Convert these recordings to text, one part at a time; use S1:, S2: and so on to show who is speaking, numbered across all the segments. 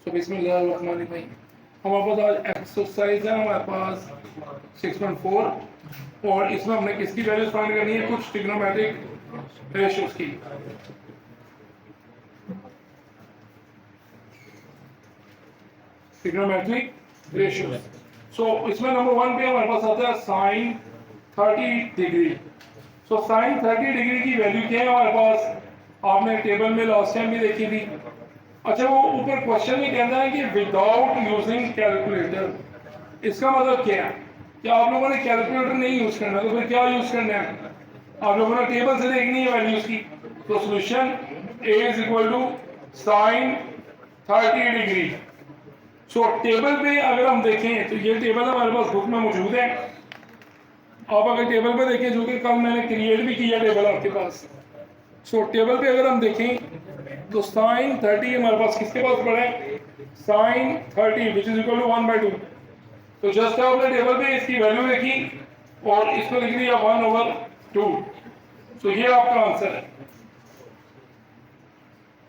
S1: तो बिस्मिल्लाहिर्रहमानिर्रहीम। हमारे पास आज एक्सरसाइज है हमारे पास 6.4 और इसमें हमने किसकी वैल्यूज फाइंड करनी है, कुछ ट्रिग्नोमेट्रिक रेशियोज की। Trigonometric ratios. सो इसमें नंबर 1 पे हमारे पास आता है sine 30 degree. So sine 30 degree की वैल्यू क्या है हमारे पास, आपने टेबल में लास्ट टाइम भी देखी थी। अच्छा, वो ऊपर क्वेश्चन में कहता है कि विदाउट यूजिंग कैलकुलेटर, इसका मतलब क्या है कि आप लोगों ने कैलकुलेटर नहीं यूज करना, तो फिर क्या यूज करना है, आप लोगों ने टेबल से देखनी है वैल्यूज की। तो solution A is equal to sine 30 degree. So table पे अगर हम देखें तो ये टेबल हमारे पास बुक में मौजूद है। आप अगर टेबल पे देखें, जो कि कल मैंने क्रिएट भी किया टेबल आपके पास। सो टेबल पे अगर हम देखें तो साइन 30 हमारे पास किसके पास पड़ा है, sine 30 which is equal to 1/2। तो जस्ट आपने टेबल पे इसकी वैल्यू लिखी और इसको लिख दिया 1/2। सो ये आपका आंसर है।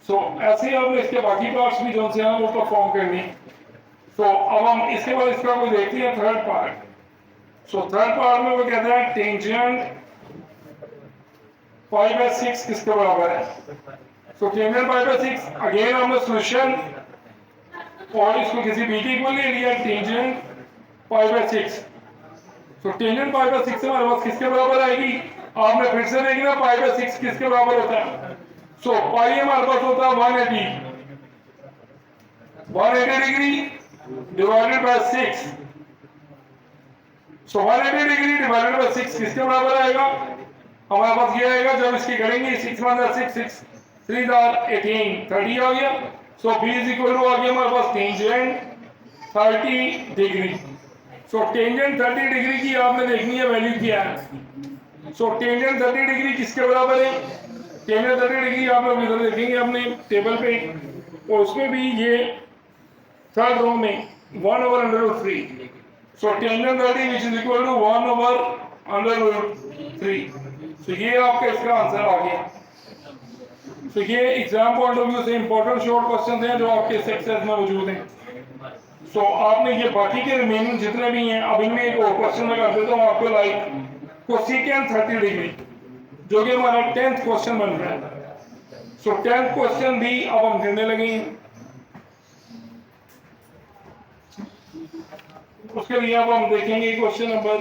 S1: सो ऐसे ही आपने इसके बाकी पार्ट्स भी जो से हैं वो परफॉर्म करनी। तो अब हम इसके बाद इसका कोई देखते हैं third part. So third part में वो कहता है टेंजेंट 5/6 किसके बराबर है। सो टेंजेंट 5/6, अगेन हमने सॉल्यूशन और इसको किसी बी के इक्वल ले लिया, टेंजेंट 5/6। सो टेंजेंट 5/6 हमारे पास किसके बराबर आएगी, आपने फिर से देखना 5/6 किसके बराबर होता है। सो पाई हमारे पास होता है 180 degree divided by 6। So 180 degree divided by 6 किसके बराबर आएगा, हमारे पास ये आएगा जब इसकी करेंगे 6 1 6 6 3 18 30 आ गया। So B is equal to आ गया हमारे पास tangent 30 degree. So tangent 30 degree की आपने देखनी है वैल्यू क्या है। सो टेंजेंट 30 डिग्री किसके बराबर है, टेंजेंट 30 डिग्री आप लोग इधर देखेंगे अपने टेबल पे, और उसमें भी ये थर्ड रो में 1/3। So tangent 30 which is equal to 1/3। तो ये आपका इसका आंसर आ गया। तो ये एग्जाम पॉइंट ऑफ व्यू से इंपॉर्टेंट शॉर्ट क्वेश्चन हैं जो आपके एक्सरसाइज में मौजूद हैं। सो आपने ये बाकी के रिमेनिंग जितने भी हैं, अब इनमें एक और क्वेश्चन लगा देता हूँ आपको, लाइक कोसेकेंट 30 डिग्री, जो कि हमारा 10th क्वेश्चन बन रहा है। सो 10th क्वेश्चन भी अब हम करने लगे हैं। उसके लिए अब हम देखेंगे क्वेश्चन नंबर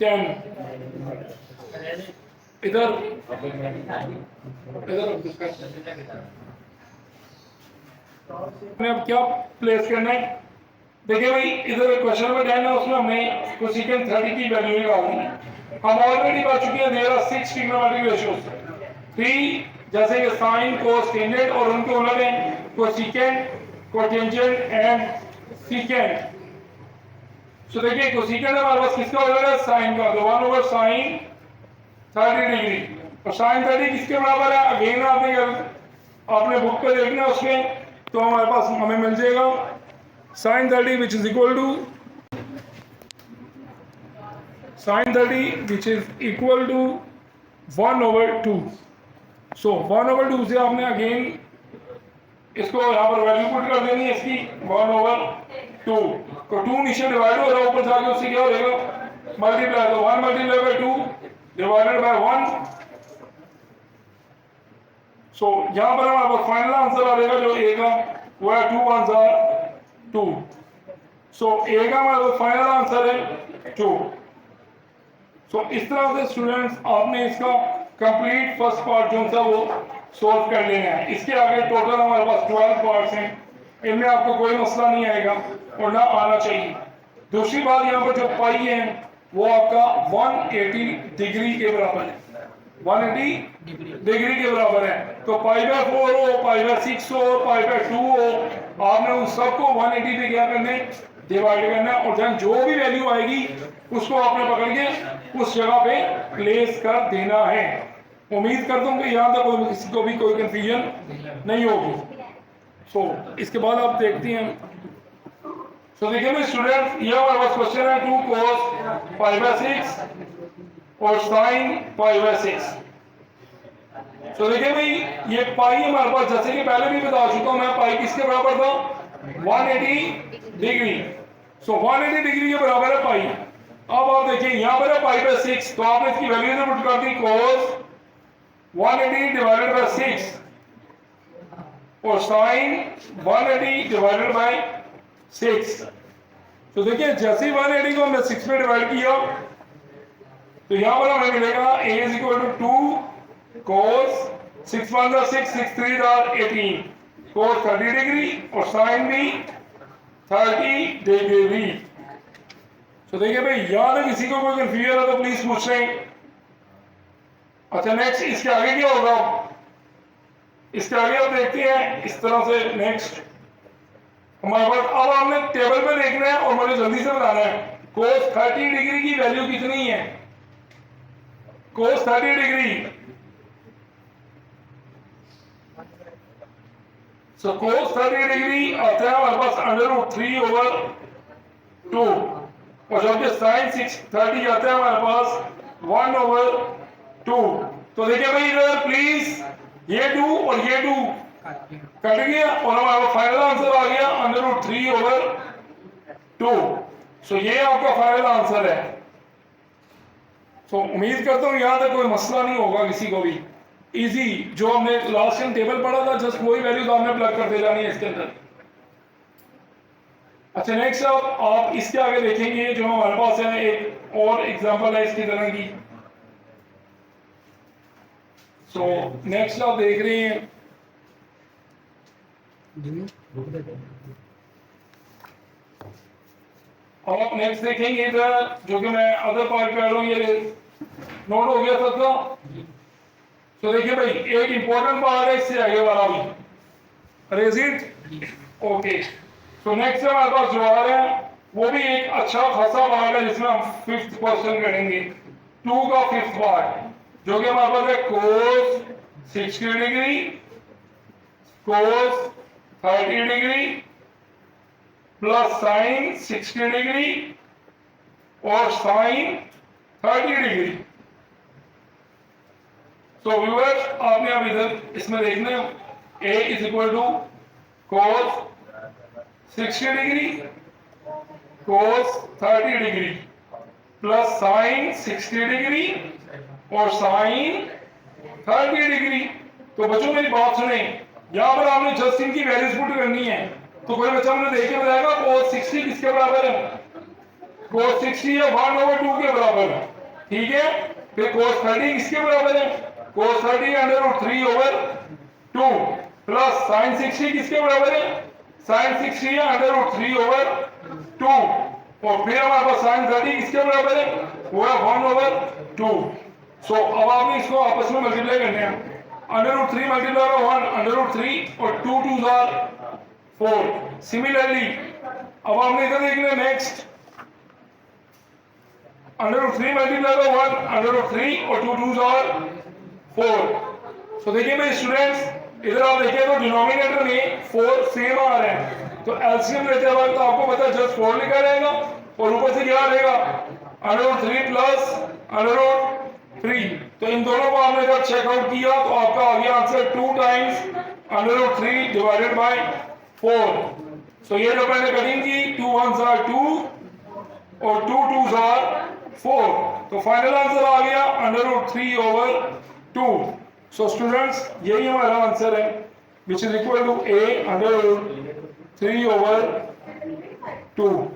S1: 10। इधर अब क्या प्लेस करना है, देखिए भाई इधर क्वेश्चन नंबर 10 है, उसमें हमने कोसेकेंट 30 की वैल्यू निकालनी है। हम ऑलरेडी पढ़ चुके हैं, देयर आर 6 ट्रिग्नोमेट्रिक रेशियोज, 3 जैसे कि साइन कोस टेंजेंट, और उनके उलट हैं कोसेकेंट कोटेंजेंट एंड सीकेंट। सो देखिए कोसेकेंट हमारे पास किसका उलट है, साइन का, तो 1/sin 30 डिग्री, और साइन 30 किसके बराबर है, अगेन आपने बुक पे देखना उसमें, तो हमारे पास हमें मिल जाएगा sine 30 which is equal to sine 30 which is equal to 1/2। So 1/2 से आपने अगेन इसको यहाँ पर वैल्यू पुट कर देनी है इसकी 1/2। तो 2 नीचे डिवाइड हो रहा है, ऊपर जाके उससे क्या हो जाएगा मल्टीप्लाई, तो 1 मल्टीप्लाई बाय 2 डिवाइडेड बाय 1। सो यहाँ पर हमारे पास फाइनल आंसर आ जाएगा जो ए का, वो है 2 1 2। सो ए का हमारे पास फाइनल आंसर है 2। सो इस तरह से स्टूडेंट्स आपने इसका कंप्लीट फर्स्ट पार्ट जो था वो सॉल्व कर लेना है। इसके आगे टोटल हमारे पास 12 पार्ट्स हैं, इनमें आपको कोई मसला नहीं आएगा और ना आना चाहिए। दूसरी बात, यहाँ पर जो पाई है वो आपका 180 डिग्री के बराबर है, 180 डिग्री के बराबर है। तो π/4 हो, π/6 हो, π/2 हो, आपने उन सबको 180 पे क्या करने डिवाइड करना, और देन जो भी वैल्यू आएगी उसको आपने पकड़ के उस जगह पे प्लेस कर देना है। उम्मीद करता हूँ कि यहाँ तक किसी को भी कोई कंफ्यूजन नहीं होगी। सो इसके बाद आप देखते हैं, तो देखिए भाई स्टूडेंट, ये हमारे पास क्वेश्चन है 2 cos π/6 और sin π/6। तो देखिए भाई ये पाई हमारे पास, जैसे कि पहले भी बता चुका हूं मैं, पाई किसके बराबर था 180 डिग्री। सो 180 डिग्री के बराबर है पाई। अब आप देखिए यहां पर है पाई बाय 6, तो आपने इसकी वैल्यू से पुट कर दी cos 180 डिवाइडेड बाय 6 और sin 180 डिवाइडेड बाय 6। तो देखिए जैसे ही 180 को हमने 6 में डिवाइड किया तो यहां पर हमें मिलेगा a is equal to 2 cos 6 1 6 6 3 18 cos 30 degree और sin भी 30 डिग्री। तो देखिए भाई याद है, किसी को कोई कंफ्यूजन है तो प्लीज पूछ लें। अच्छा नेक्स्ट इसके आगे क्या होगा, इसके आगे आप देखते हैं इस तरह से। नेक्स्ट हमारे पास अब हमने टेबल पे देखना है और मुझे जल्दी से बताना है cos 30 डिग्री की वैल्यू कितनी है। cos 30 डिग्री, सो cos 30 डिग्री आता है हमारे पास √3/2 और जबकि sin 30 आता है हमारे पास 1/2। तो देखिए भाई इधर प्लीज ये 2 और ये 2 कट गया और हमारा फाइनल आंसर आ गया √3/2। सो ये आपका फाइनल आंसर है। तो उम्मीद करता हूँ यहाँ तक कोई मसला नहीं होगा किसी को भी। इजी, जो हमने लास्ट टाइम टेबल पढ़ा था जस्ट वही वैल्यू तो हमने प्लग करते जानी है इसके अंदर। अच्छा नेक्स्ट आप इसके आगे देखेंगे जो हमारे पास है एक और एग्जांपल है इसकी तरह की। सो नेक्स्ट आप देख रहे हैं अब आप नेक्स्ट देखेंगे इधर, जो कि मैं अदर पार्ट कर रहा हूँ, ये नोट हो गया सबका। तो देखिए भाई एक इंपॉर्टेंट पार्ट है इससे आगे वाला भी, is it okay. So next हमारे पास जो आ रहा है वो भी एक अच्छा खासा पार्ट है जिसमें हम 5th क्वेश्चन करेंगे, 2 का 5th पार्ट, जो कि हमारे पास है cos 60 degree, cos 30 degree plus sin 60 degree और sin 30 डिग्री। तो व्यूअर्स आपने अब इधर इसमें देखना a is equal to cos 60 degree cos 30 degree plus sin 60 degree और sin 30 डिग्री। तो बच्चों मेरी बात सुने, यहां पर आपने जस्ट इनकी वैल्यूज पुट करनी है। तो कोई बच्चा मुझे देख के बताएगा cos 60 किसके बराबर है। cos 60 है 1/2 के बराबर है, ठीक है। फिर cos 30 किसके बराबर है, cos 30 √3/2 प्लस sin 60 किसके बराबर है, sin 60 है √3/2 और फिर हमारे पास sin 30 किसके बराबर है, वो है 1/2। सो अब आपने इसको आपस में मल्टीप्लाई करने हैं, √3 मल्टीप्लाई बाय 1 √3 और 2 2s आर 4। सिमिलरली अब आपने इधर देखना है नेक्स्ट, √3 मल्टीप्लाई बाय 1 √3 और 2 2s आर 4। सो देखिए मेरे स्टूडेंट्स इधर आप देखिए तो डिनोमिनेटर में 4 सेम आ रहे हैं, तो एलसीएम लेते वक्त तो आपको पता है जस्ट 4 लिखा रहेगा और ऊपर से क्या रहेगा √3 प्लस √3। तो इन दोनों को आपने जब चेकआउट किया तो आपका आ गया आंसर 2 टाइम्स √3 डिवाइडेड बाय 4। सो ये जो मैंने कटिंग की 2 1s आर 2 और 2 2s आर 4, तो फाइनल आंसर आ गया √3/2। सो स्टूडेंट्स यही हमारा आंसर है which is equal to a √3/2।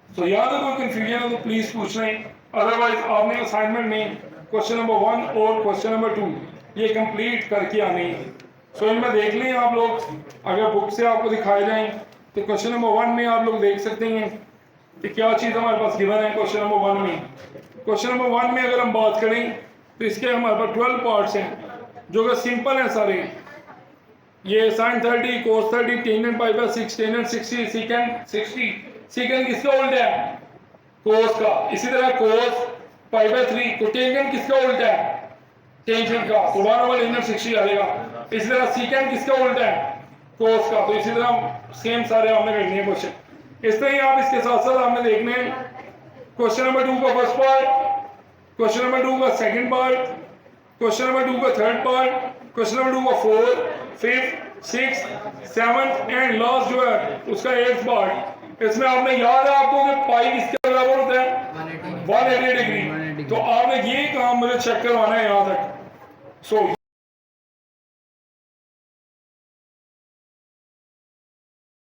S1: तो याद है कोई कंफ्यूजन है तो प्लीज पूछ लें, अदरवाइज आपने असाइनमेंट में क्वेश्चन नंबर 1 और क्वेश्चन नंबर 2 ये कंप्लीट करके आने हैं। सो इनमें देख लें आप लोग, अगर बुक से आपको दिखाए जाएं तो क्वेश्चन नंबर 1 में आप लोग देख सकते हैं कि क्या चीज़ हमारे पास गिवन है क्वेश्चन नंबर 1 में। क्वेश्चन नंबर 1 में अगर हम बात करें तो इसके हमारे पास 12 पार्ट्स हैं जो कि सिंपल हैं सारे। ये sin 30 cos 30 tan π/6 tan 60 secant 60 secant किसका उल्टा है, cos का। इसी तरह cos π/3 तो tan किसका उल्टा है, टेंशन का, तो 1/60 आएगा। इसी तरह secant किसका उल्टा है, cos का। तो इसी तरह सेम सारे हमने करने हैं क्वेश्चन। इस तरह ही आप इसके साथ साथ हमने देखने हैं क्वेश्चन नंबर 2 का फर्स्ट पार्ट क्वेश्चन नंबर 2 का सेकंड पार्ट, क्वेश्चन नंबर 2 का थर्ड पार्ट, क्वेश्चन नंबर 2 का fourth, fifth, six, seventh and last जो है उसका एट्थ पार्ट। इसमें आपने याद है आपको कि पाई किसके बराबर होता है 180 डिग्री। तो आपने ये काम मुझे चेक करवाना है यहाँ तक। सो